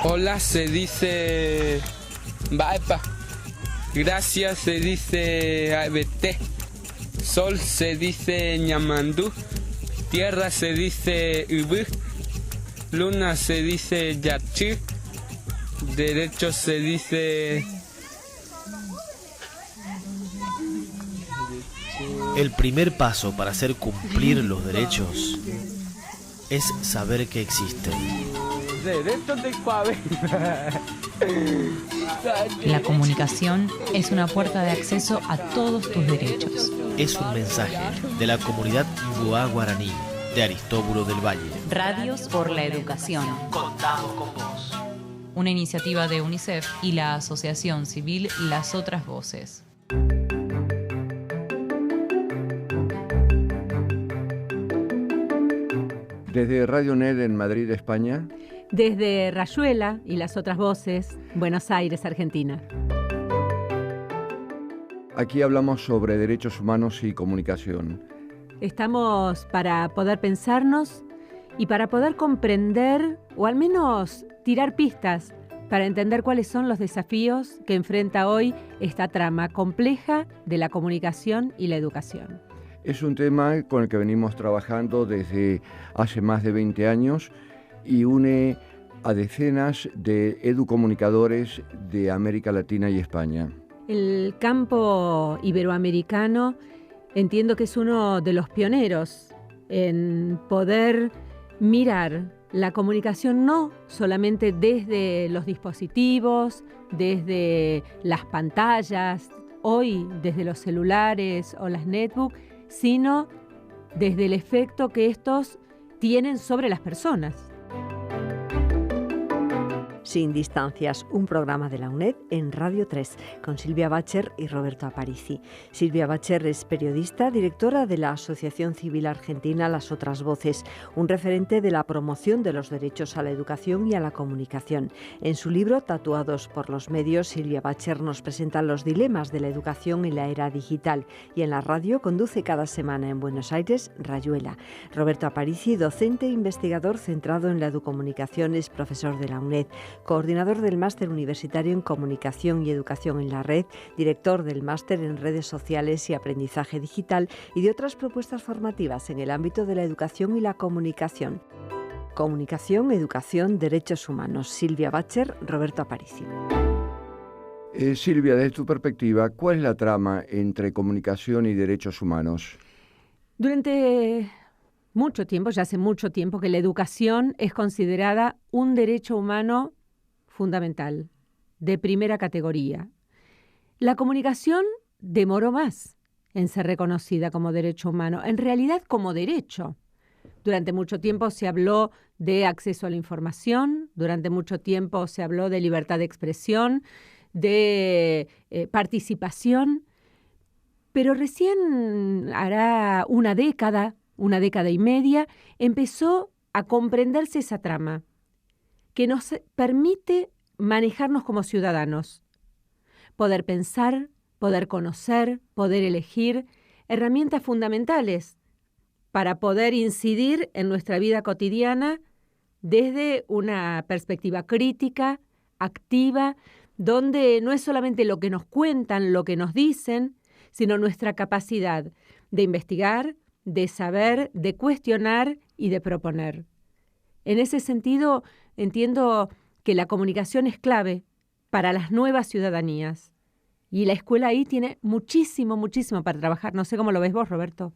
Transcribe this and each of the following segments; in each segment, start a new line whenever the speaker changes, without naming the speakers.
Hola se dice Baepa. Gracias se dice ABT. Sol se dice Ñamandú. Tierra se dice Ubú. Luna se dice Yachí. Derecho se dice...
El primer paso para hacer cumplir los derechos es saber que existen.
La comunicación es una puerta de acceso a todos tus derechos.
Es un mensaje de la comunidad Mbuá Guaraní de Aristóbulo del Valle.
Radios por la Educación.
Contamos con vos.
Una iniciativa de UNICEF y la asociación civil Las Otras Voces.
Desde Radio NED en Madrid, España.
Desde Rayuela y Las Otras Voces, Buenos Aires, Argentina.
Aquí hablamos sobre derechos humanos y comunicación.
Estamos para poder pensarnos y para poder comprender, o al menos tirar pistas, para entender cuáles son los desafíos que enfrenta hoy esta trama compleja de la comunicación y la educación.
Es un tema con el que venimos trabajando desde hace más de 20 años y une a decenas de educomunicadores de América Latina y España.
El campo iberoamericano entiendo que es uno de los pioneros en poder mirar la comunicación no solamente desde los dispositivos, desde las pantallas, hoy desde los celulares o las netbooks, sino desde el efecto que estos tienen sobre las personas.
Sin distancias, un programa de la UNED en Radio 3, con Silvia Bacher y Roberto Aparici. Silvia Bacher es periodista, directora de la Asociación Civil Argentina Las Otras Voces, un referente de la promoción de los derechos a la educación y a la comunicación. En su libro Tatuados por los medios, Silvia Bacher nos presenta los dilemas de la educación en la era digital y en la radio conduce cada semana en Buenos Aires Rayuela. Roberto Aparici, docente e investigador centrado en la educomunicación, es profesor de la UNED, coordinador del Máster Universitario en Comunicación y Educación en la Red, director del Máster en Redes Sociales y Aprendizaje Digital y de otras propuestas formativas en el ámbito de la educación y la comunicación. Comunicación, educación, derechos humanos. Silvia Bacher, Roberto Aparici.
Silvia, desde tu perspectiva, ¿cuál es la trama entre comunicación y derechos humanos?
Durante mucho tiempo, ya hace mucho tiempo, que la educación es considerada un derecho humano fundamental, de primera categoría. La comunicación demoró más en ser reconocida como derecho humano, en realidad como derecho. Durante mucho tiempo se habló de acceso a la información, durante mucho tiempo se habló de libertad de expresión, de participación, pero recién hará una década y media, empezó a comprenderse esa trama que nos permite manejarnos como ciudadanos, poder pensar, poder conocer, poder elegir, herramientas fundamentales para poder incidir en nuestra vida cotidiana desde una perspectiva crítica, activa, donde no es solamente lo que nos cuentan, lo que nos dicen, sino nuestra capacidad de investigar, de saber, de cuestionar y de proponer. En ese sentido, entiendo que la comunicación es clave para las nuevas ciudadanías. Y la escuela ahí tiene muchísimo para trabajar. No sé cómo lo ves vos, Roberto.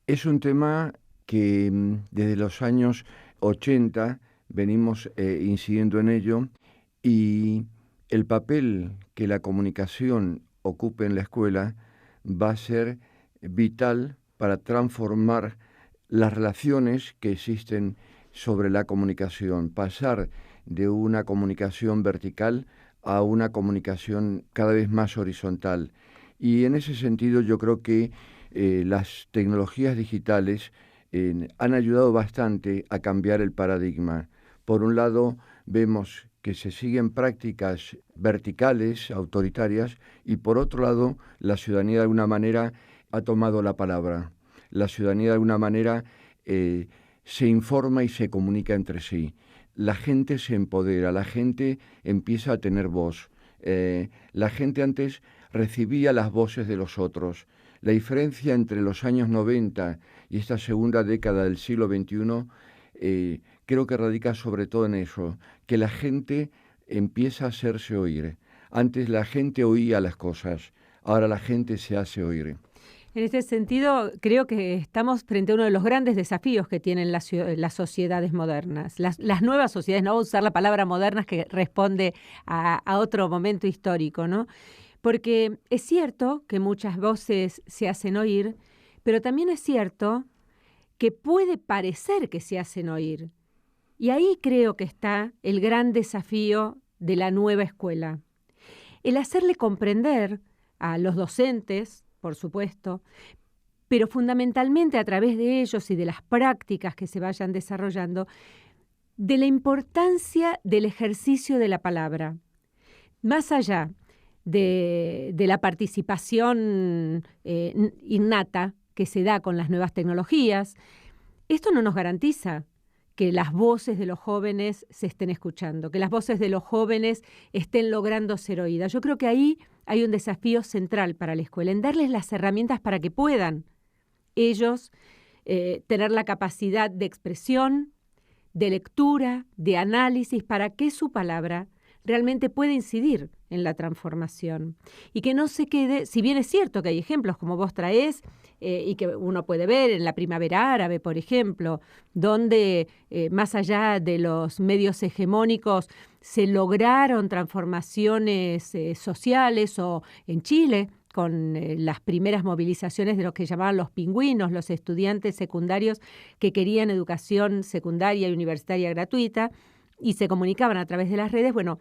Es un tema que desde los años 80 venimos incidiendo en ello y el papel que la comunicación ocupe en la escuela va a ser vital para transformar las relaciones que existen sobre la comunicación, pasar de una comunicación vertical a una comunicación cada vez más horizontal. Y en ese sentido yo creo que las tecnologías digitales han ayudado bastante a cambiar el paradigma. Por un lado, vemos que se siguen prácticas verticales, autoritarias, y por otro lado, la ciudadanía de alguna manera ha tomado la palabra. La ciudadanía de alguna manera se informa y se comunica entre sí. la gente se empodera, la gente empieza a tener voz. La gente antes recibía las voces de los otros. La diferencia entre los años 90 y esta segunda década del siglo XXI creo que radica sobre todo en eso, que la gente empieza a hacerse oír. Antes la gente oía las cosas, ahora la gente se hace oír.
En este sentido, creo que estamos frente a uno de los grandes desafíos que tienen las sociedades modernas. Las nuevas sociedades, no voy a usar la palabra modernas que responde a otro momento histórico, ¿no? Porque es cierto que muchas voces se hacen oír, pero también es cierto que puede parecer que se hacen oír. Y ahí creo que está el gran desafío de la nueva escuela. El hacerle comprender a los docentes, por supuesto, pero fundamentalmente a través de ellos y de las prácticas que se vayan desarrollando, de la importancia del ejercicio de la palabra. Más allá de la participación innata que se da con las nuevas tecnologías, esto no nos garantiza que las voces de los jóvenes se estén escuchando, que las voces de los jóvenes estén logrando ser oídas. Yo creo que ahí hay un desafío central para la escuela, en darles las herramientas para que puedan ellos tener la capacidad de expresión, de lectura, de análisis, para que su palabra realmente pueda incidir en la transformación. Y que no se quede, si bien es cierto que hay ejemplos como vos traés, y que uno puede ver en la primavera árabe, por ejemplo, donde más allá de los medios hegemónicos se lograron transformaciones sociales, o en Chile, con las primeras movilizaciones de lo que llamaban los pingüinos, los estudiantes secundarios que querían educación secundaria y universitaria gratuita y se comunicaban a través de las redes. Bueno,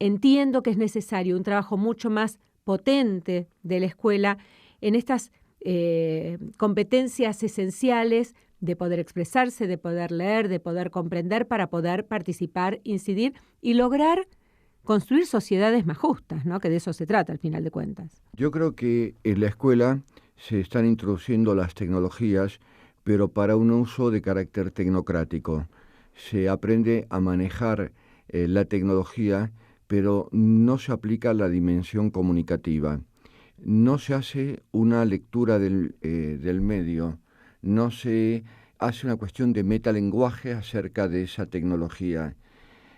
entiendo que es necesario un trabajo mucho más potente de la escuela en estas competencias esenciales de poder expresarse, de poder leer, de poder comprender, para poder participar, incidir y lograr construir sociedades más justas, ¿no? Que de eso se trata al final de cuentas.
Yo creo que en la escuela se están introduciendo las tecnologías, pero para un uso de carácter tecnocrático. Se aprende a manejar la tecnología, pero no se aplica la dimensión comunicativa. No se hace una lectura del medio, no se hace una cuestión de metalenguaje acerca de esa tecnología.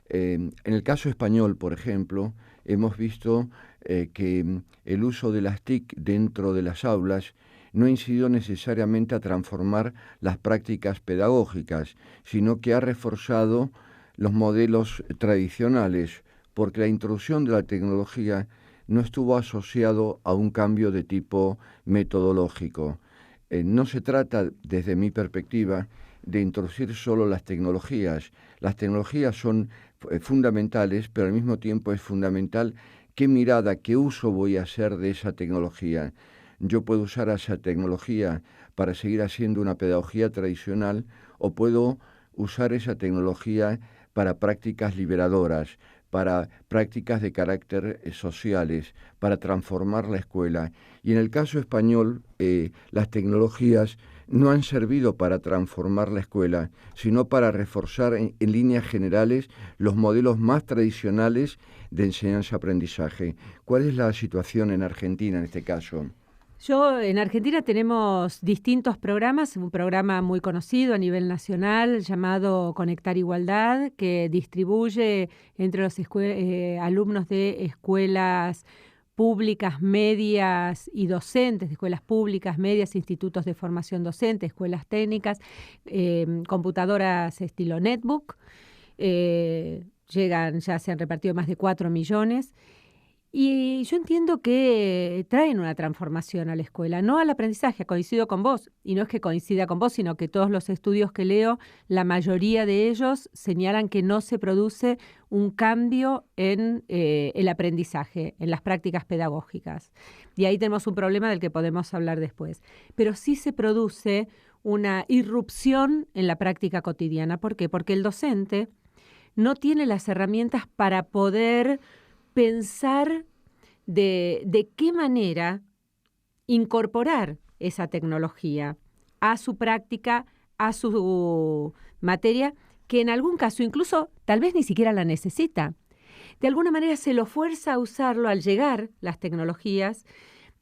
En el caso español, por ejemplo, hemos visto que el uso de las TIC dentro de las aulas no ha incidido necesariamente a transformar las prácticas pedagógicas, sino que ha reforzado los modelos tradicionales, porque la introducción de la tecnología no estuvo asociado a un cambio de tipo metodológico. No se trata, desde mi perspectiva, de introducir solo las tecnologías. Las tecnologías son fundamentales, pero al mismo tiempo es fundamental qué mirada, qué uso voy a hacer de esa tecnología. Yo puedo usar esa tecnología para seguir haciendo una pedagogía tradicional, o puedo usar esa tecnología para prácticas liberadoras, para prácticas de carácter sociales, para transformar la escuela. Y en el caso español, las tecnologías no han servido para transformar la escuela, sino para reforzar en líneas generales los modelos más tradicionales de enseñanza-aprendizaje. ¿Cuál es la situación en Argentina en este caso?
En Argentina tenemos distintos programas, un programa muy conocido a nivel nacional llamado Conectar Igualdad, que distribuye entre los alumnos de escuelas públicas, medias y docentes, de escuelas públicas, medias, institutos de formación docente, escuelas técnicas, computadoras estilo netbook. Ya se han repartido más de 4 millones. Y yo entiendo que traen una transformación a la escuela, no al aprendizaje. Coincido con vos, y no es que coincida con vos, sino que todos los estudios que leo, la mayoría de ellos señalan que no se produce un cambio en el aprendizaje, en las prácticas pedagógicas. Y ahí tenemos un problema del que podemos hablar después. Pero sí se produce una irrupción en la práctica cotidiana. ¿Por qué? Porque el docente no tiene las herramientas para poder pensar de qué manera incorporar esa tecnología a su práctica, a su materia, que en algún caso incluso tal vez ni siquiera la necesita. De alguna manera se lo fuerza a usarlo al llegar las tecnologías,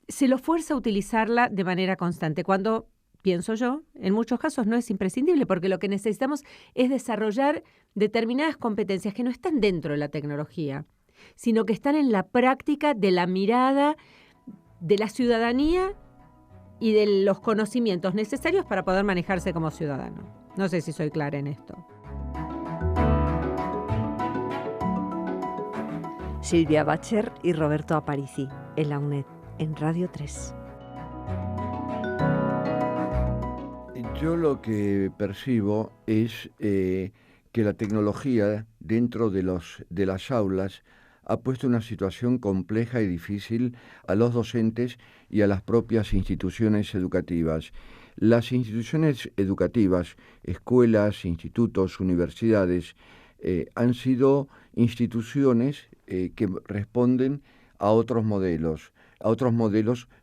se lo fuerza a utilizarla de manera constante, cuando, pienso yo, en muchos casos no es imprescindible, porque lo que necesitamos es desarrollar determinadas competencias que no están dentro de la tecnología, sino que están en la práctica de la mirada de la ciudadanía y de los conocimientos necesarios para poder manejarse como ciudadano. No sé si soy clara en esto.
Silvia Bacher y Roberto Aparici, en la UNED, en Radio 3.
Yo lo que percibo es que la tecnología dentro de las aulas ha puesto una situación compleja y difícil a los docentes y a las propias instituciones educativas. Las instituciones educativas, escuelas, institutos, universidades, han sido instituciones que responden a otros modelos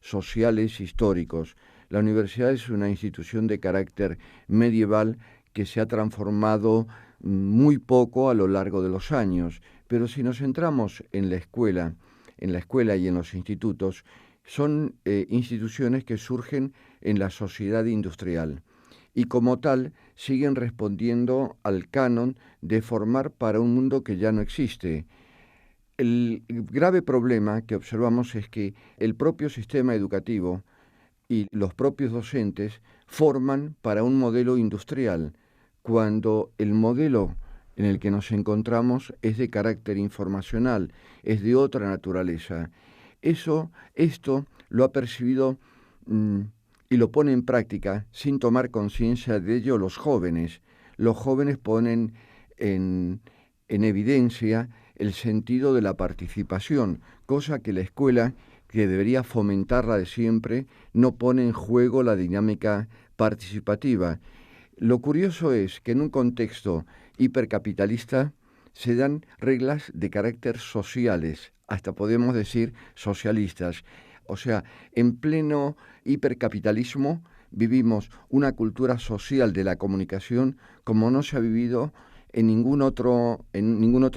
sociales históricos. La universidad es una institución de carácter medieval que se ha transformado muy poco a lo largo de los años, pero si nos centramos en la escuela y en los institutos, son instituciones que surgen en la sociedad industrial y como tal siguen respondiendo al canon de formar para un mundo que ya no existe. El grave problema que observamos es que el propio sistema educativo y los propios docentes forman para un modelo industrial, cuando el modelo en el que nos encontramos es de carácter informacional, es de otra naturaleza. Esto lo ha percibido y lo pone en práctica sin tomar conciencia de ello los jóvenes. Los jóvenes ponen en evidencia el sentido de la participación, cosa que la escuela, que debería fomentarla de siempre, no pone en juego la dinámica participativa. Lo curioso es que en un contexto hipercapitalista se dan reglas de carácter sociales, hasta podemos decir socialistas. O sea, en pleno hipercapitalismo vivimos una cultura social de la comunicación como no se ha vivido en ningún otro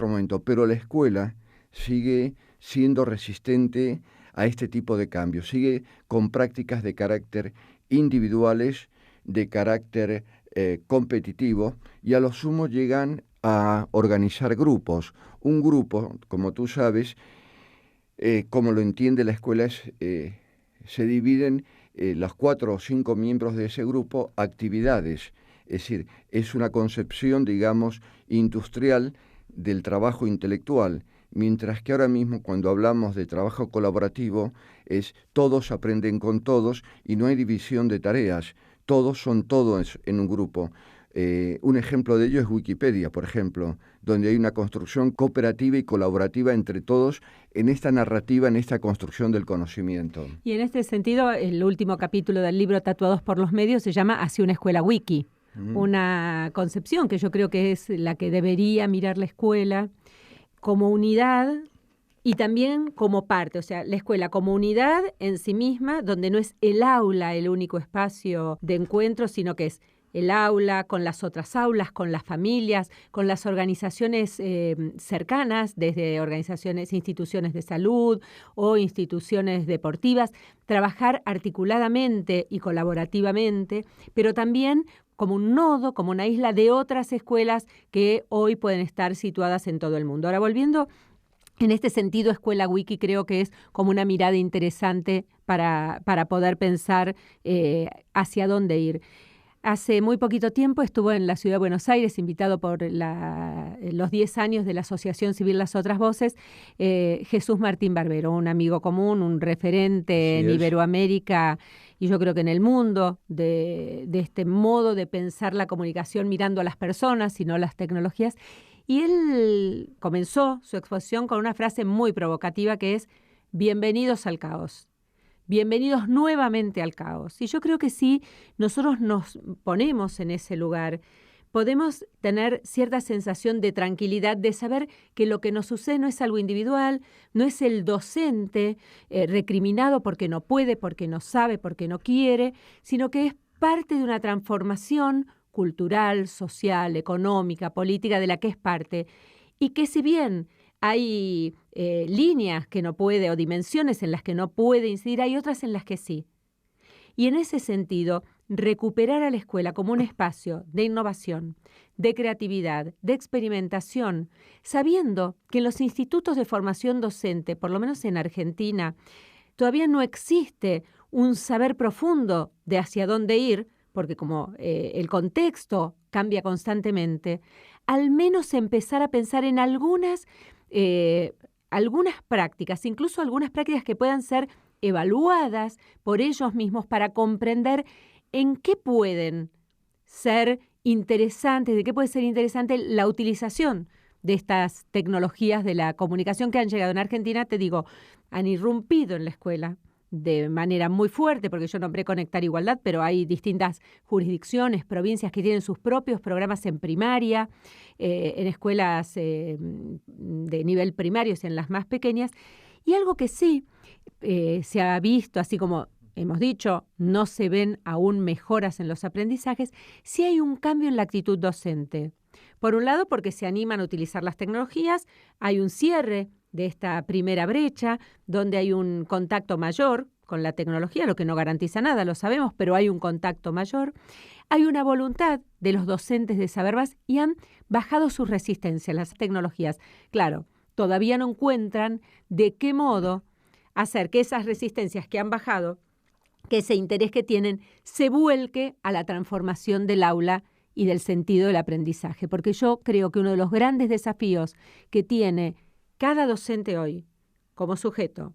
momento, pero la escuela sigue siendo resistente a este tipo de cambios, sigue con prácticas de carácter individuales, de carácter competitivo, y a lo sumo llegan a organizar grupos. Un grupo, como tú sabes, como lo entiende la escuela, se dividen los 4 o 5 miembros de ese grupo actividades. Es decir, es una concepción, digamos, industrial del trabajo intelectual, mientras que ahora mismo cuando hablamos de trabajo colaborativo es todos aprenden con todos y no hay división de tareas, todos son todos en un grupo. Un ejemplo de ello es Wikipedia, por ejemplo, donde hay una construcción cooperativa y colaborativa entre todos en esta narrativa, en esta construcción del conocimiento.
Y en este sentido, el último capítulo del libro Tatuados por los Medios se llama Hacia una escuela wiki. Una concepción que yo creo que es la que debería mirar la escuela como unidad y también como parte, o sea, la escuela como unidad en sí misma, donde no es el aula el único espacio de encuentro, sino que es el aula con las otras aulas, con las familias, con las organizaciones cercanas, desde organizaciones, instituciones de salud o instituciones deportivas, trabajar articuladamente y colaborativamente, pero también como un nodo, como una isla de otras escuelas que hoy pueden estar situadas en todo el mundo. Ahora, volviendo, en este sentido, Escuela Wiki creo que es como una mirada interesante para poder pensar hacia dónde ir. Hace muy poquito tiempo estuvo en la ciudad de Buenos Aires, invitado por los 10 años de la Asociación Civil Las Otras Voces, Jesús Martín Barbero, un amigo común, un referente en Iberoamérica y yo creo que en el mundo de este modo de pensar la comunicación mirando a las personas y no a las tecnologías. Y él comenzó su exposición con una frase muy provocativa que es: bienvenidos al caos. Bienvenidos nuevamente al caos. Y yo creo que si nosotros nos ponemos en ese lugar, podemos tener cierta sensación de tranquilidad, de saber que lo que nos sucede no es algo individual, no es el docente recriminado porque no puede, porque no sabe, porque no quiere, sino que es parte de una transformación cultural, social, económica, política de la que es parte, y que si bien hay líneas que no puede o dimensiones en las que no puede incidir, hay otras en las que sí. Y en ese sentido, recuperar a la escuela como un espacio de innovación, de creatividad, de experimentación, sabiendo que en los institutos de formación docente, por lo menos en Argentina, todavía no existe un saber profundo de hacia dónde ir, porque como el contexto cambia constantemente, al menos empezar a pensar en algunas prácticas, incluso algunas prácticas que puedan ser evaluadas por ellos mismos para comprender en qué pueden ser interesantes, de qué puede ser interesante la utilización de estas tecnologías de la comunicación que han llegado en Argentina, te digo, han irrumpido en la escuela de manera muy fuerte, porque yo nombré Conectar Igualdad, pero hay distintas jurisdicciones, provincias que tienen sus propios programas en primaria, en escuelas de nivel primario, en las más pequeñas, y algo que sí se ha visto, así como hemos dicho, no se ven aún mejoras en los aprendizajes, sí hay un cambio en la actitud docente. Por un lado, porque se animan a utilizar las tecnologías, hay un cierre de esta primera brecha, donde hay un contacto mayor con la tecnología, lo que no garantiza nada, lo sabemos, pero hay un contacto mayor. Hay una voluntad de los docentes de saber más y han bajado su resistencia a las tecnologías. Claro, todavía no encuentran de qué modo hacer que esas resistencias que han bajado, que ese interés que tienen, se vuelque a la transformación del aula y del sentido del aprendizaje. Porque yo creo que uno de los grandes desafíos que tiene cada docente hoy, como sujeto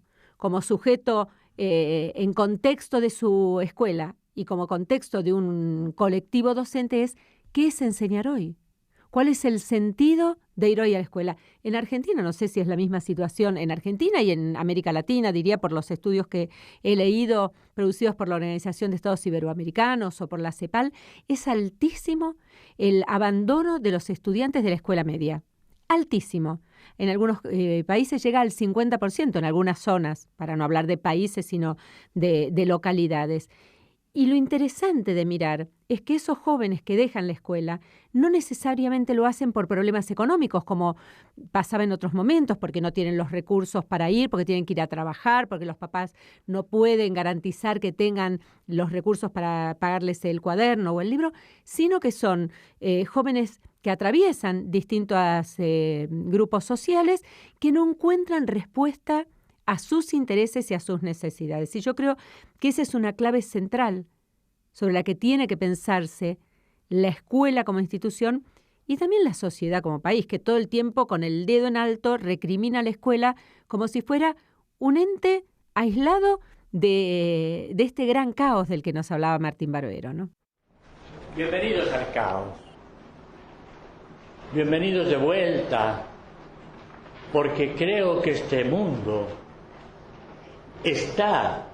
en contexto de su escuela y como contexto de un colectivo docente, es ¿qué es enseñar hoy? ¿Cuál es el sentido de ir hoy a la escuela? En Argentina, no sé si es la misma situación en Argentina y en América Latina, diría por los estudios que he leído, producidos por la Organización de Estados Iberoamericanos o por la CEPAL, es altísimo el abandono de los estudiantes de la escuela media. Altísimo. En algunos países llega al 50%, en algunas zonas, para no hablar de países, sino de localidades. Y lo interesante de mirar es que esos jóvenes que dejan la escuela no necesariamente lo hacen por problemas económicos, como pasaba en otros momentos, porque no tienen los recursos para ir, porque tienen que ir a trabajar, porque los papás no pueden garantizar que tengan los recursos para pagarles el cuaderno o el libro, sino que son jóvenes que atraviesan distintos grupos sociales que no encuentran respuesta a sus intereses y a sus necesidades. Y yo creo que esa es una clave central sobre la que tiene que pensarse la escuela como institución y también la sociedad como país, que todo el tiempo con el dedo en alto recrimina a la escuela como si fuera un ente aislado de este gran caos del que nos hablaba Martín Baroero, ¿no?
Bienvenidos al caos. Bienvenidos de vuelta, porque creo que este mundo está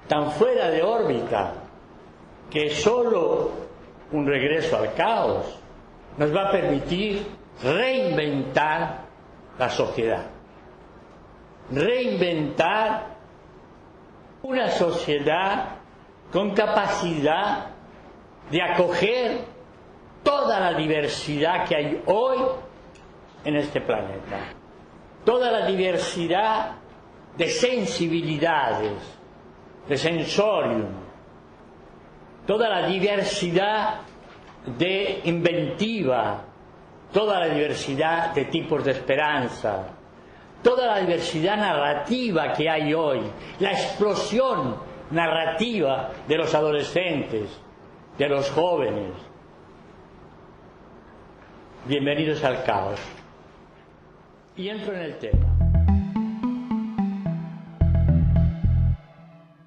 tan fuera de órbita que solo un regreso al caos nos va a permitir reinventar la sociedad, reinventar una sociedad con capacidad de acoger toda la diversidad que hay hoy en este planeta, toda la diversidad de sensibilidades, de sensorium, toda la diversidad de inventiva, toda la diversidad de tipos de esperanza, toda la diversidad narrativa que hay hoy, la explosión narrativa de los adolescentes, de los jóvenes. Bienvenidos al caos. Y entro en el tema.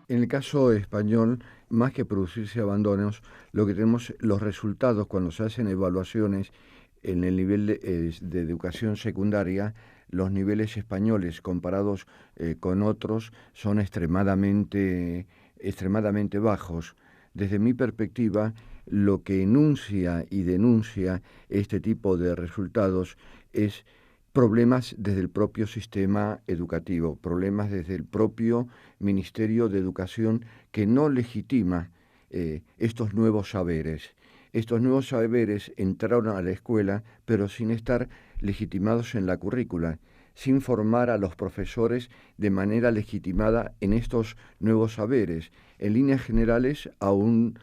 En el caso español, más que producirse abandonos, lo que tenemos, los resultados cuando se hacen evaluaciones en el nivel de educación secundaria, los niveles españoles comparados con otros son extremadamente bajos. Desde mi perspectiva, lo que enuncia y denuncia este tipo de resultados es problemas desde el propio sistema educativo, problemas desde el propio Ministerio de Educación que no legitima estos nuevos saberes. Estos nuevos saberes entraron a la escuela, pero sin estar legitimados en la currícula, sin formar a los profesores de manera legitimada en estos nuevos saberes. En líneas generales, a un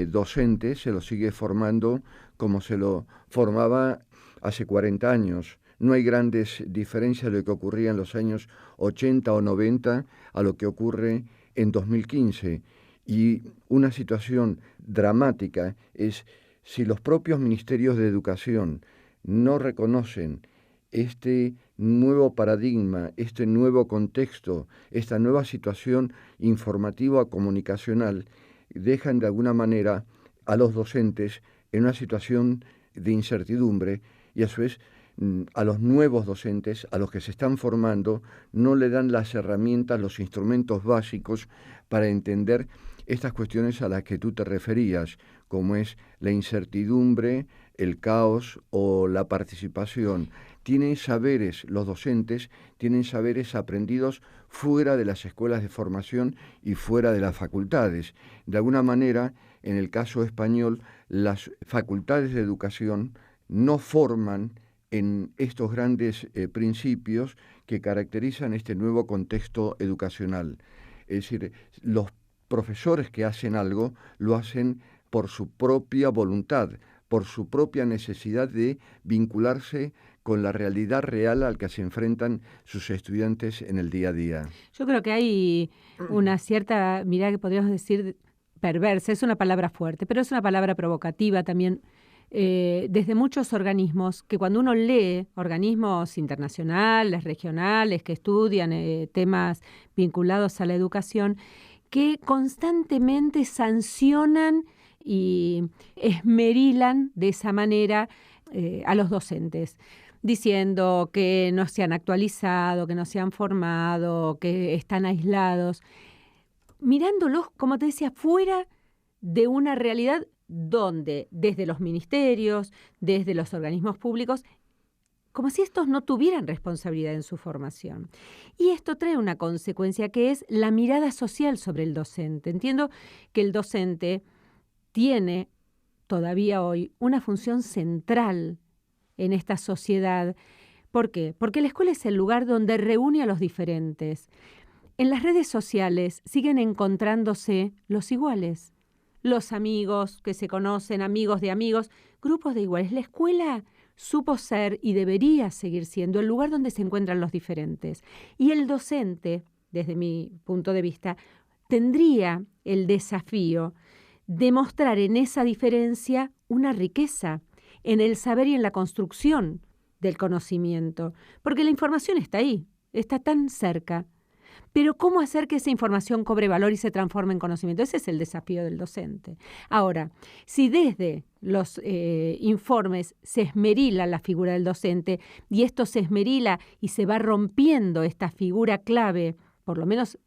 docente se lo sigue formando como se lo formaba hace 40 años. No hay grandes diferencias de lo que ocurría en los años 80 o 90 a lo que ocurre en 2015. Y una situación dramática es si los propios ministerios de educación no reconocen este nuevo paradigma, este nuevo contexto, esta nueva situación informativa comunicacional, dejan de alguna manera a los docentes en una situación de incertidumbre y a su vez a los nuevos docentes, a los que se están formando, no le dan las herramientas, los instrumentos básicos para entender estas cuestiones a las que tú te referías, como es la incertidumbre, el caos o la participación. Tienen saberes, los docentes tienen saberes aprendidos fuera de las escuelas de formación y fuera de las facultades. De alguna manera, en el caso español, las facultades de educación no forman en estos grandes principios que caracterizan este nuevo contexto educacional. Es decir, los profesores que hacen algo lo hacen por su propia voluntad, por su propia necesidad de vincularse con la realidad real al que se enfrentan sus estudiantes en el día a día.
Yo creo que hay una cierta mirada que podríamos decir perversa, es una palabra fuerte, pero es una palabra provocativa también, desde muchos organismos, que cuando uno lee organismos internacionales, regionales, que estudian temas vinculados a la educación, que constantemente sancionan y esmerilan de esa manera a los docentes, diciendo que no se han actualizado, que no se han formado, que están aislados, mirándolos, como te decía, fuera de una realidad donde desde los ministerios, desde los organismos públicos, como si estos no tuvieran responsabilidad en su formación. Y esto trae una consecuencia que es la mirada social sobre el docente. Entiendo que el docente tiene todavía hoy una función central en esta sociedad. ¿Por qué? Porque la escuela es el lugar donde reúne a los diferentes. En las redes sociales siguen encontrándose los iguales, los amigos que se conocen, amigos de amigos, grupos de iguales. La escuela supo ser y debería seguir siendo el lugar donde se encuentran los diferentes. Y el docente, desde mi punto de vista, tendría el desafío de mostrar en esa diferencia una riqueza, en el saber y en la construcción del conocimiento, porque la información está ahí, está tan cerca. Pero ¿cómo hacer que esa información cobre valor y se transforme en conocimiento? Ese es el desafío del docente. Ahora, si desde los informes se esmerila la figura del docente y esto se esmerila y se va rompiendo esta figura clave, por lo menos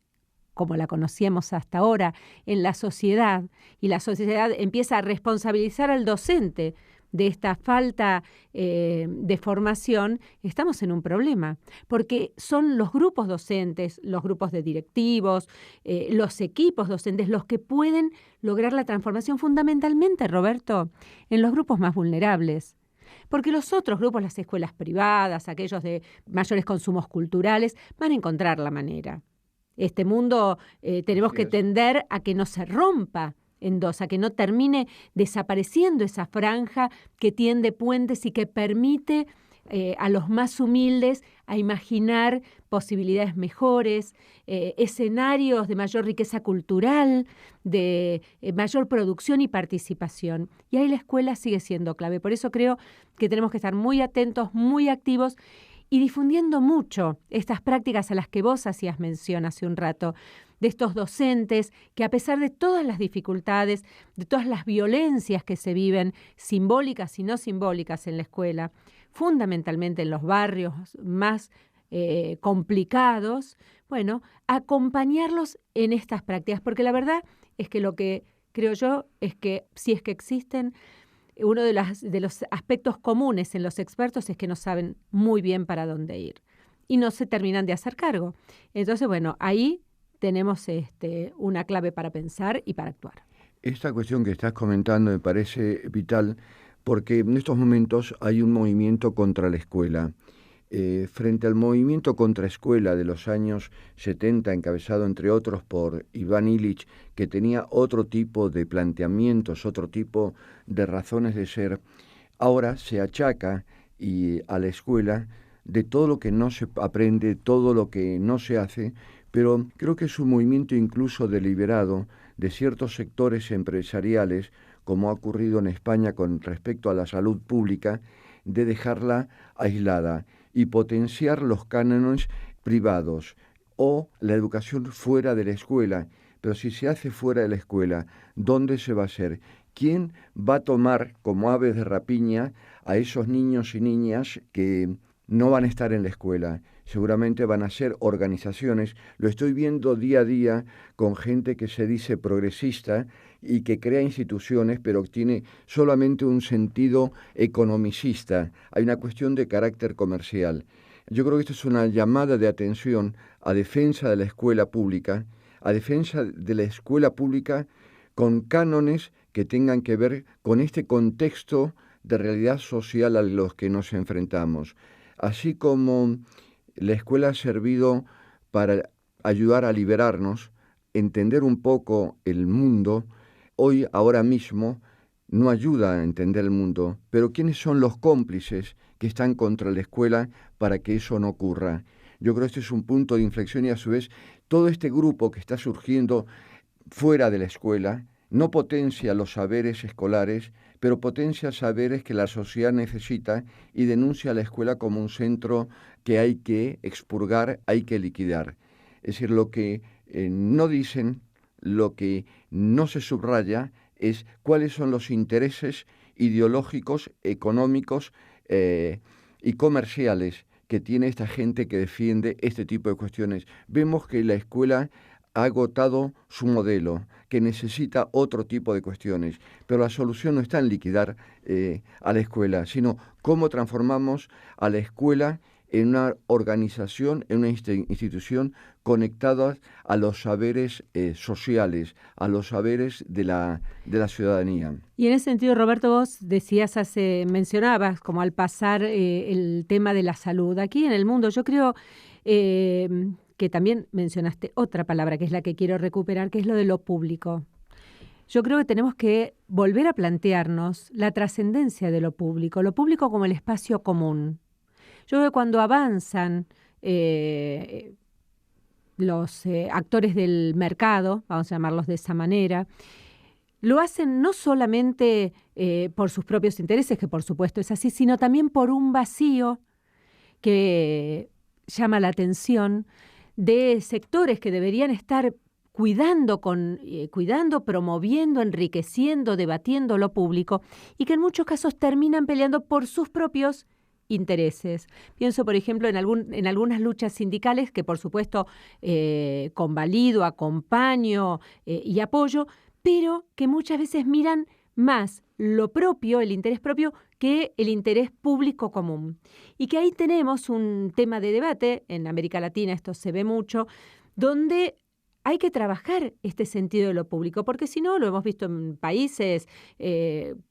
como la conocíamos hasta ahora, en la sociedad, y la sociedad empieza a responsabilizar al docente de esta falta de formación, estamos en un problema, porque son los grupos docentes, los grupos de directivos, los equipos docentes los que pueden lograr la transformación fundamentalmente, Roberto, en los grupos más vulnerables. Porque los otros grupos, las escuelas privadas, aquellos de mayores consumos culturales, van a encontrar la manera. Este mundo tenemos que tender a que no se rompa en dos, a que no termine desapareciendo esa franja que tiende puentes y que permite a los más humildes a imaginar posibilidades mejores, escenarios de mayor riqueza cultural, de mayor producción y participación. Y ahí la escuela sigue siendo clave. Por eso creo que tenemos que estar muy atentos, muy activos y difundiendo mucho estas prácticas a las que vos hacías mención hace un rato, de estos docentes que a pesar de todas las dificultades, de todas las violencias que se viven, simbólicas y no simbólicas en la escuela, fundamentalmente en los barrios más complicados, bueno, acompañarlos en estas prácticas, porque la verdad es que lo que creo yo es que si es que existen, uno de los aspectos comunes en los expertos es que no saben muy bien para dónde ir y no se terminan de hacer cargo. Entonces, bueno, ahí tenemos una clave para pensar y para actuar.
Esta cuestión que estás comentando me parece vital porque en estos momentos hay un movimiento contra la escuela. Frente al movimiento contra escuela de los años 70, encabezado entre otros por Iván Illich, que tenía otro tipo de planteamientos, otro tipo de razones de ser, ahora se achaca a la escuela de todo lo que no se aprende, todo lo que no se hace, pero creo que es un movimiento incluso deliberado de ciertos sectores empresariales, como ha ocurrido en España con respecto a la salud pública, de dejarla aislada y potenciar los cánones privados o la educación fuera de la escuela. Pero si se hace fuera de la escuela, ¿dónde se va a hacer? ¿Quién va a tomar como aves de rapiña a esos niños y niñas que no van a estar en la escuela? Seguramente van a ser organizaciones. Lo estoy viendo día a día con gente que se dice progresista y que crea instituciones, pero tiene solamente un sentido economicista. Hay una cuestión de carácter comercial. Yo creo que esto es una llamada de atención a defensa de la escuela pública, a defensa de la escuela pública con cánones que tengan que ver con este contexto de realidad social a los que nos enfrentamos. Así como la escuela ha servido para ayudar a liberarnos, entender un poco el mundo, hoy, ahora mismo, no ayuda a entender el mundo, pero ¿quiénes son los cómplices que están contra la escuela para que eso no ocurra? Yo creo que este es un punto de inflexión y a su vez todo este grupo que está surgiendo fuera de la escuela no potencia los saberes escolares, pero potencia saberes que la sociedad necesita y denuncia a la escuela como un centro que hay que expurgar, hay que liquidar. Es decir, lo que no dicen, lo que no se subraya es cuáles son los intereses ideológicos, económicos y comerciales que tiene esta gente que defiende este tipo de cuestiones. Vemos que la escuela ha agotado su modelo, que necesita otro tipo de cuestiones, pero la solución no está en liquidar a la escuela, sino cómo transformamos a la escuela en una organización, en una institución conectada a los saberes sociales, a los saberes de la ciudadanía.
Y en ese sentido, Roberto, vos mencionabas como al pasar el tema de la salud. Aquí en el mundo yo creo que también mencionaste otra palabra que es la que quiero recuperar, que es lo de lo público. Yo creo que tenemos que volver a plantearnos la trascendencia de lo público como el espacio común. Yo creo que cuando avanzan los actores del mercado, vamos a llamarlos de esa manera, lo hacen no solamente por sus propios intereses, que por supuesto es así, sino también por un vacío que llama la atención de sectores que deberían estar cuidando, promoviendo, enriqueciendo, debatiendo lo público y que en muchos casos terminan peleando por sus propios intereses. Pienso, por ejemplo, en algunas luchas sindicales que, por supuesto, convalido, acompaño y apoyo, pero que muchas veces miran más lo propio, el interés propio, que el interés público común. Y que ahí tenemos un tema de debate, en América Latina esto se ve mucho, donde hay que trabajar este sentido de lo público, porque si no, lo hemos visto en países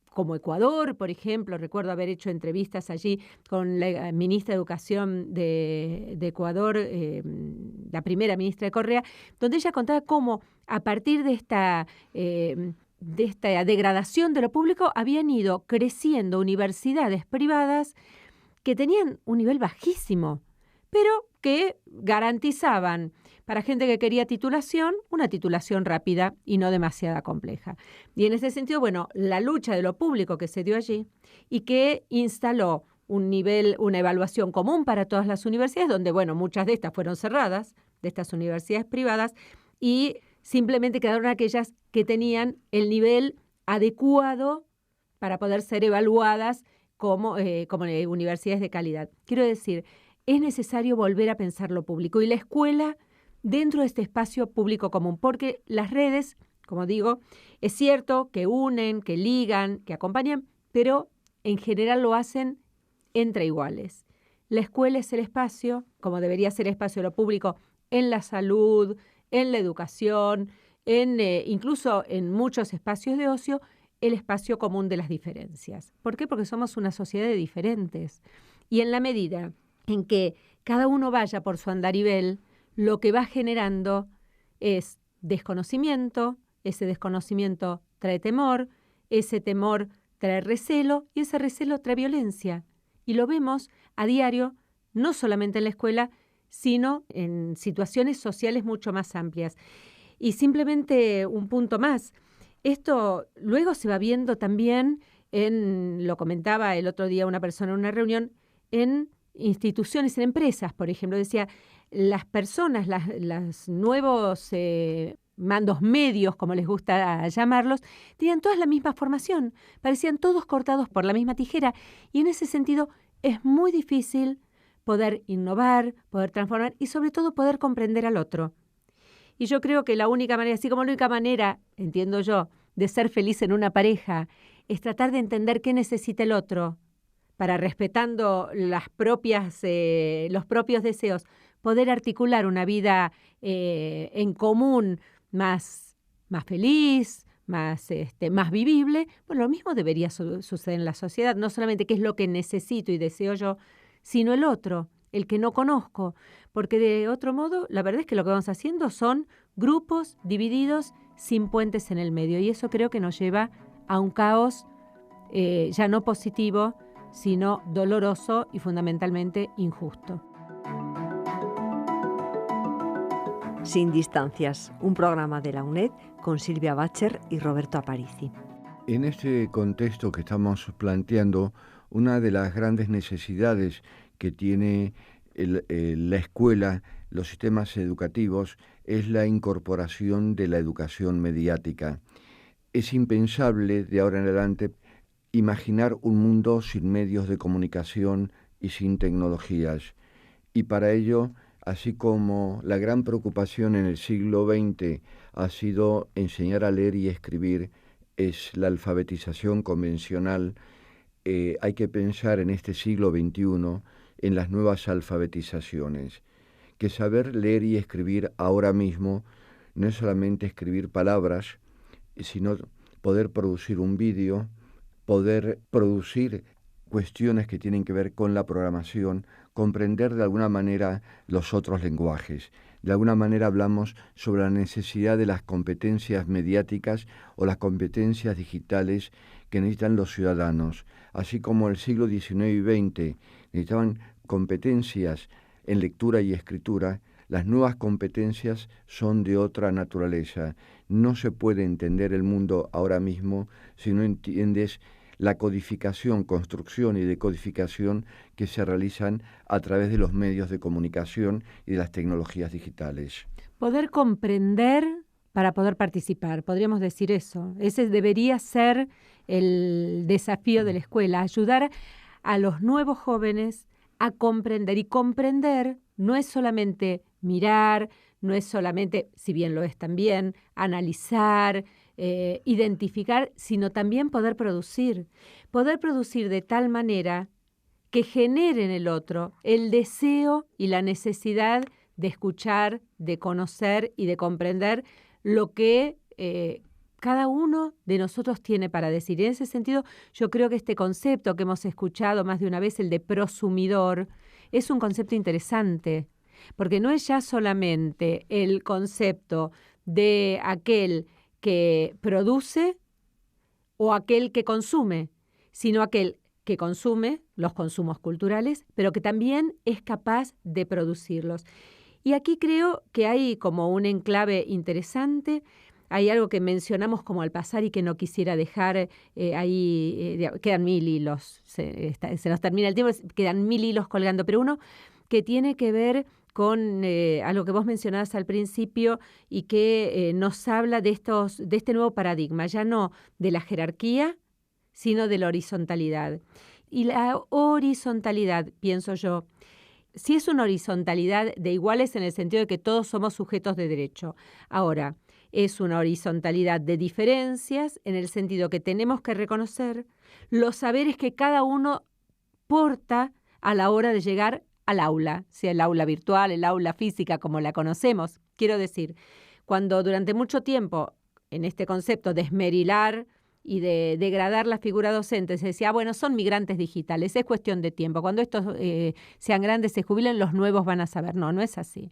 como Ecuador, por ejemplo. Recuerdo haber hecho entrevistas allí con la ministra de Educación de Ecuador, la primera ministra de Correa, donde ella contaba cómo a partir de esta degradación de lo público habían ido creciendo universidades privadas que tenían un nivel bajísimo, pero que garantizaban para gente que quería titulación, una titulación rápida y no demasiada compleja. Y en ese sentido, bueno, la lucha de lo público que se dio allí y que instaló una evaluación común para todas las universidades, donde, bueno, muchas de estas fueron cerradas, de estas universidades privadas, y simplemente quedaron aquellas que tenían el nivel adecuado para poder ser evaluadas como universidades de calidad. Quiero decir, es necesario volver a pensar lo público y la escuela dentro de este espacio público común, porque las redes, como digo, es cierto que unen, que ligan, que acompañan, pero en general lo hacen entre iguales. La escuela es el espacio, como debería ser el espacio de lo público, en la salud, en la educación, incluso en muchos espacios de ocio, el espacio común de las diferencias. ¿Por qué? Porque somos una sociedad de diferentes. Y en la medida en que cada uno vaya por su andarivel, lo que va generando es desconocimiento, ese desconocimiento trae temor, ese temor trae recelo y ese recelo trae violencia. Y lo vemos a diario, no solamente en la escuela, sino en situaciones sociales mucho más amplias. Y simplemente un punto más. Esto luego se va viendo también lo comentaba el otro día una persona en una reunión, en instituciones, en empresas, por ejemplo. Decía, las personas, los nuevos mandos medios, como les gusta llamarlos, tenían todas la misma formación, parecían todos cortados por la misma tijera. Y en ese sentido es muy difícil poder innovar, poder transformar y sobre todo poder comprender al otro. Y yo creo que la única manera, así como la única manera, entiendo yo, de ser feliz en una pareja, es tratar de entender qué necesita el otro, para, respetando los propios deseos, poder articular una vida en común más feliz, más vivible. Bueno, lo mismo debería suceder en la sociedad, no solamente qué es lo que necesito y deseo yo, sino el otro, el que no conozco, porque de otro modo, la verdad es que lo que vamos haciendo son grupos divididos sin puentes en el medio, y eso creo que nos lleva a un caos ya no positivo, sino doloroso y fundamentalmente injusto.
Sin distancias, un programa de la UNED con Silvia Bacher y Roberto Aparici.
En este contexto que estamos planteando, una de las grandes necesidades que tiene la escuela, los sistemas educativos, es la incorporación de la educación mediática. Es impensable de ahora en adelante imaginar un mundo sin medios de comunicación y sin tecnologías. Y para ello, así como la gran preocupación en el siglo XX ha sido enseñar a leer y escribir, es la alfabetización convencional, hay que pensar en este siglo XXI en las nuevas alfabetizaciones. Que saber leer y escribir ahora mismo no es solamente escribir palabras, sino poder producir un vídeo, poder producir cuestiones que tienen que ver con la programación, comprender de alguna manera los otros lenguajes. De alguna manera hablamos sobre la necesidad de las competencias mediáticas o las competencias digitales que necesitan los ciudadanos. Así como el siglo XIX y XX necesitaban competencias en lectura y escritura, las nuevas competencias son de otra naturaleza. No se puede entender el mundo ahora mismo si no entiendes la codificación, construcción y decodificación que se realizan a través de los medios de comunicación y de las tecnologías digitales.
Poder comprender para poder participar, podríamos decir eso. Ese debería ser el desafío de la escuela, ayudar a los nuevos jóvenes a comprender. Y comprender no es solamente mirar, no es solamente, si bien lo es también, analizar, identificar, sino también poder producir de tal manera que genere en el otro el deseo y la necesidad de escuchar, de conocer y de comprender lo que cada uno de nosotros tiene para decir. En ese sentido, yo creo que este concepto que hemos escuchado más de una vez, el de prosumidor, es un concepto interesante, porque no es ya solamente el concepto de aquel que produce o aquel que consume, sino aquel que consume los consumos culturales, pero que también es capaz de producirlos. Y aquí creo que hay como un enclave interesante. Hay algo que mencionamos como al pasar y que no quisiera dejar ahí, quedan 1000 hilos, se nos termina el tiempo, quedan 1000 hilos colgando, pero uno que tiene que ver con algo que vos mencionabas al principio y que nos habla de este nuevo paradigma, ya no de la jerarquía, sino de la horizontalidad. Y la horizontalidad, pienso yo, sí es una horizontalidad de iguales en el sentido de que todos somos sujetos de derecho. Ahora, es una horizontalidad de diferencias en el sentido que tenemos que reconocer los saberes que cada uno porta a la hora de llegar al aula, sea el aula virtual, el aula física como la conocemos. Quiero decir, cuando durante mucho tiempo, en este concepto de esmerilar y de degradar la figura docente, se decía, bueno, son migrantes digitales, es cuestión de tiempo. Cuando estos sean grandes, se jubilen, los nuevos van a saber. No, no es así.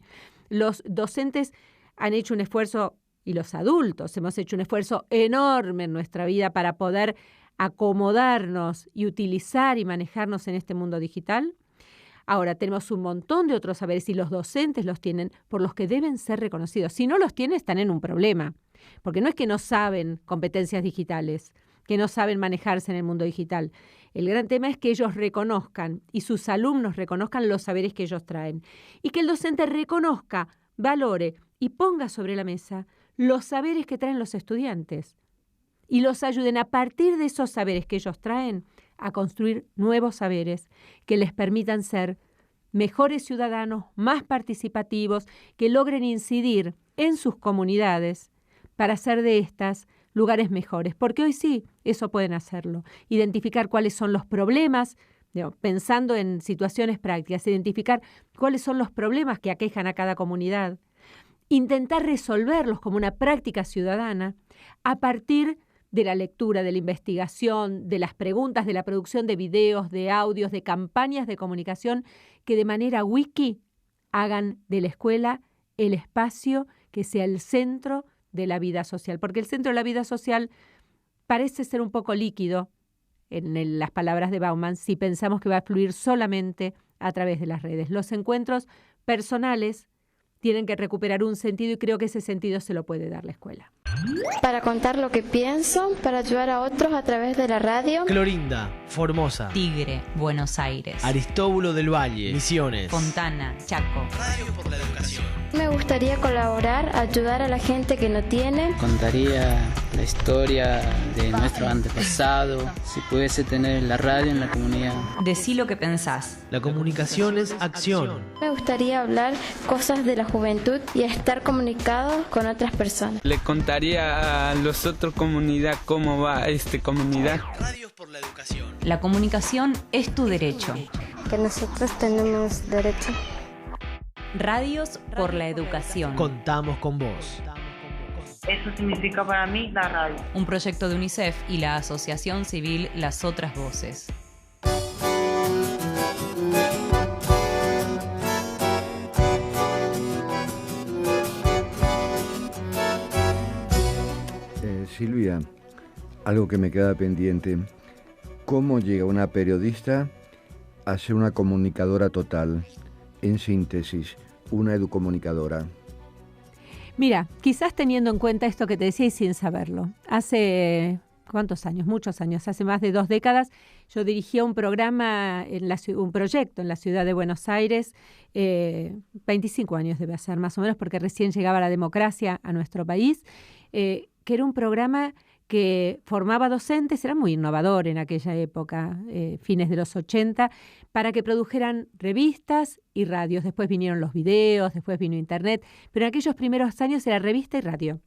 Los docentes han hecho un esfuerzo, y los adultos hemos hecho un esfuerzo enorme en nuestra vida para poder acomodarnos y utilizar y manejarnos en este mundo digital. Ahora tenemos un montón de otros saberes y los docentes los tienen, por los que deben ser reconocidos. Si no los tienen, están en un problema, porque no es que no saben competencias digitales, que no saben manejarse en el mundo digital. El gran tema es que ellos reconozcan y sus alumnos reconozcan los saberes que ellos traen y que el docente reconozca, valore y ponga sobre la mesa los saberes que traen los estudiantes y los ayuden a partir de esos saberes que ellos traen a construir nuevos saberes que les permitan ser mejores ciudadanos, más participativos, que logren incidir en sus comunidades para hacer de estas lugares mejores. Porque hoy sí, eso pueden hacerlo. Identificar cuáles son los problemas, pensando en situaciones prácticas, identificar cuáles son los problemas que aquejan a cada comunidad, intentar resolverlos como una práctica ciudadana a partir de la lectura, de la investigación, de las preguntas, de la producción de videos, de audios, de campañas de comunicación que de manera wiki hagan de la escuela el espacio que sea el centro de la vida social. Porque el centro de la vida social parece ser un poco líquido, en las palabras de Bauman, si pensamos que va a fluir solamente a través de las redes. Los encuentros personales tienen que recuperar un sentido y creo que ese sentido se lo puede dar la escuela.
Para contar lo que pienso, para ayudar a otros a través de la radio.
Clorinda, Formosa,
Tigre, Buenos Aires,
Aristóbulo del Valle, Misiones,
Fontana, Chaco.
Radio por la Educación.
Me gustaría colaborar, ayudar a la gente que no tiene.
Contaría la historia de nuestro antepasado, si pudiese tener la radio en la comunidad.
Decí lo que pensás.
La comunicación es acción.
Me gustaría hablar cosas de la juventud y estar comunicado con otras personas.
Le contaría a los otros comunidad cómo va esta comunidad.
Radios por la Educación.
La comunicación es tu derecho.
Que nosotros tenemos derecho.
Radios por la Educación.
Contamos con vos.
Eso significa para mí la radio.
Un proyecto de UNICEF y la asociación civil Las Otras Voces.
Silvia, algo que me queda pendiente. ¿Cómo llega una periodista a ser una comunicadora total? En síntesis, una educomunicadora.
Mira, quizás teniendo en cuenta esto que te decía y sin saberlo. Hace, ¿cuántos años? Muchos años, hace más de 2 décadas, yo dirigía un programa, un proyecto en la ciudad de Buenos Aires, 25 años debe ser más o menos, porque recién llegaba la democracia a nuestro país, que era un programa que formaba docentes, era muy innovador en aquella época, fines de los 80, para que produjeran revistas y radios. Después vinieron los videos, después vino Internet, pero en aquellos primeros años era revista y radio.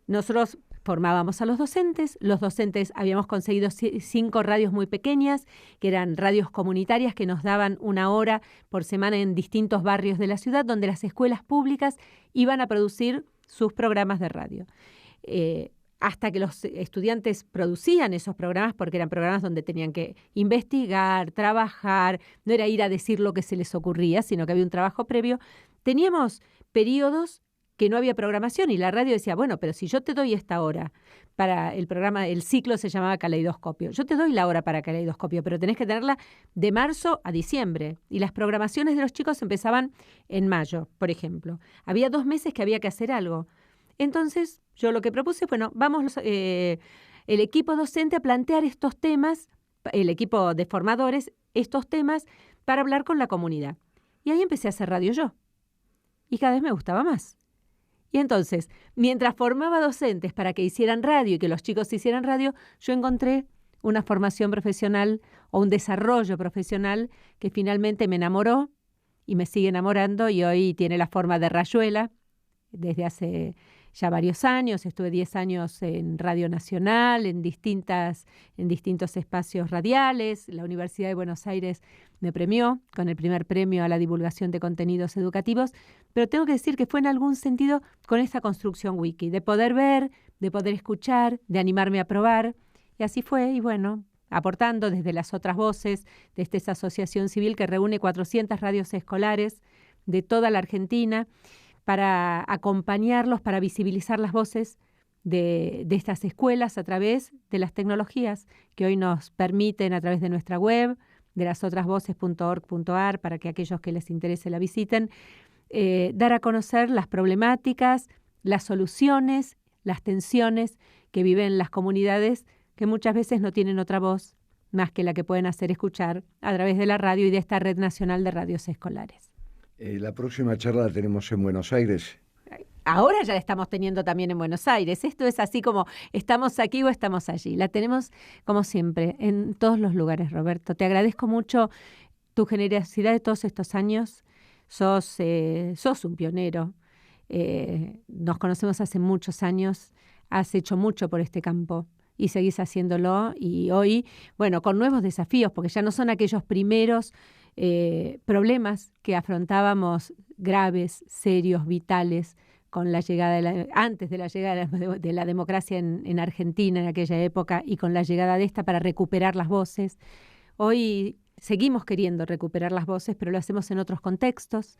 Nosotros formábamos a los docentes habíamos conseguido 5 radios muy pequeñas, que eran radios comunitarias que nos daban 1 hora por semana en distintos barrios de la ciudad, donde las escuelas públicas iban a producir sus programas de radio. Hasta que los estudiantes producían esos programas, porque eran programas donde tenían que investigar, trabajar, no era ir a decir lo que se les ocurría, sino que había un trabajo previo. Teníamos periodos que no había programación y la radio decía, bueno, pero si yo te doy esta hora para el programa, el ciclo se llamaba Caleidoscopio, yo te doy la hora para Caleidoscopio, pero tenés que tenerla de marzo a diciembre y las programaciones de los chicos empezaban en mayo, por ejemplo. Había 2 meses que había que hacer algo. Entonces, yo lo que propuse, bueno, vamos el equipo docente a plantear estos temas, el equipo de formadores, estos temas para hablar con la comunidad. Y ahí empecé a hacer radio yo. Y cada vez me gustaba más. Y entonces, mientras formaba docentes para que hicieran radio y que los chicos hicieran radio, yo encontré una formación profesional o un desarrollo profesional que finalmente me enamoró y me sigue enamorando y hoy tiene la forma de Rayuela desde hace ya varios años, estuve 10 años en Radio Nacional, en distintos espacios radiales. La Universidad de Buenos Aires me premió con el primer premio a la divulgación de contenidos educativos, pero tengo que decir que fue en algún sentido con esta construcción wiki, de poder ver, de poder escuchar, de animarme a probar, y así fue, y bueno, aportando desde las otras voces, desde esta asociación civil que reúne 400 radios escolares de toda la Argentina, para acompañarlos, para visibilizar las voces de estas escuelas a través de las tecnologías que hoy nos permiten a través de nuestra web, de lasotrasvoces.org.ar, para que aquellos que les interese la visiten, dar a conocer las problemáticas, las soluciones, las tensiones que viven las comunidades que muchas veces no tienen otra voz más que la que pueden hacer escuchar a través de la radio y de esta Red Nacional de Radios Escolares.
La próxima charla la tenemos en Buenos Aires.
Ahora ya la estamos teniendo también en Buenos Aires. Esto es así como estamos aquí o estamos allí. La tenemos, como siempre, en todos los lugares, Roberto. Te agradezco mucho tu generosidad de todos estos años. Sos un pionero. Nos conocemos hace muchos años. Has hecho mucho por este campo y seguís haciéndolo. Y hoy, bueno, con nuevos desafíos, porque ya no son aquellos primeros problemas que afrontábamos graves, serios, vitales, con la llegada antes de la llegada de la democracia en Argentina en aquella época y con la llegada de esta para recuperar las voces. Hoy seguimos queriendo recuperar las voces, pero lo hacemos en otros contextos,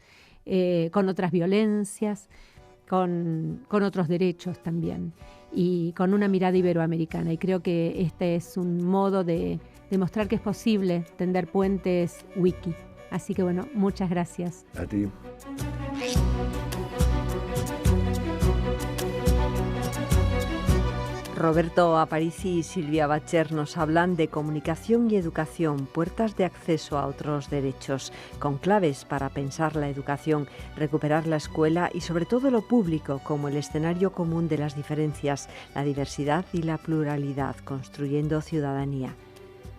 con otras violencias, con otros derechos también y con una mirada iberoamericana. Y creo que este es un modo de demostrar que es posible tender puentes wiki. Así que bueno, muchas gracias.
A ti.
Roberto Aparici y Silvia Bacher nos hablan de comunicación y educación, puertas de acceso a otros derechos, con claves para pensar la educación, recuperar la escuela y sobre todo lo público como el escenario común de las diferencias, la diversidad y la pluralidad, construyendo ciudadanía.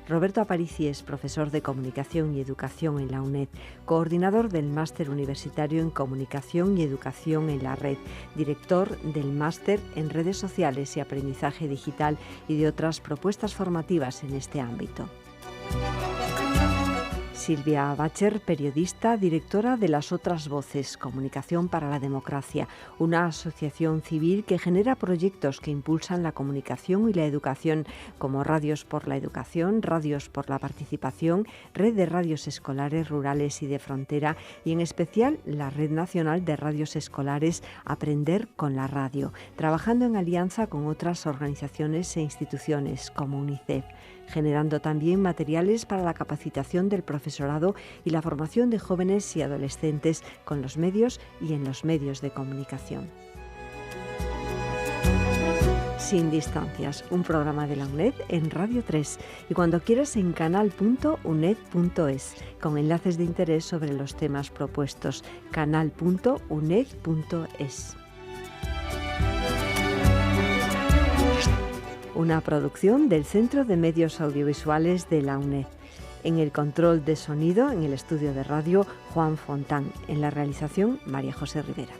Roberto Aparici es profesor de Comunicación y Educación en la UNED, coordinador del Máster Universitario en Comunicación y Educación en la Red, director del Máster en Redes Sociales y Aprendizaje Digital y de otras propuestas formativas en este ámbito. Silvia Bacher, periodista, directora de Las Otras Voces, Comunicación para la Democracia, una asociación civil que genera proyectos que impulsan la comunicación y la educación, como Radios por la Educación, Radios por la Participación, Red de Radios Escolares Rurales y de Frontera y en especial la Red Nacional de Radios Escolares Aprender con la Radio, trabajando en alianza con otras organizaciones e instituciones como UNICEF, generando también materiales para la capacitación del profesorado y la formación de jóvenes y adolescentes con los medios y en los medios de comunicación. Sin distancias, un programa de la UNED en Radio 3 y cuando quieras en canal.uned.es, con enlaces de interés sobre los temas propuestos, canal.uned.es. Una producción del Centro de Medios Audiovisuales de la UNED. En el control de sonido, en el estudio de radio, Juan Fontán. En la realización, María José Rivera.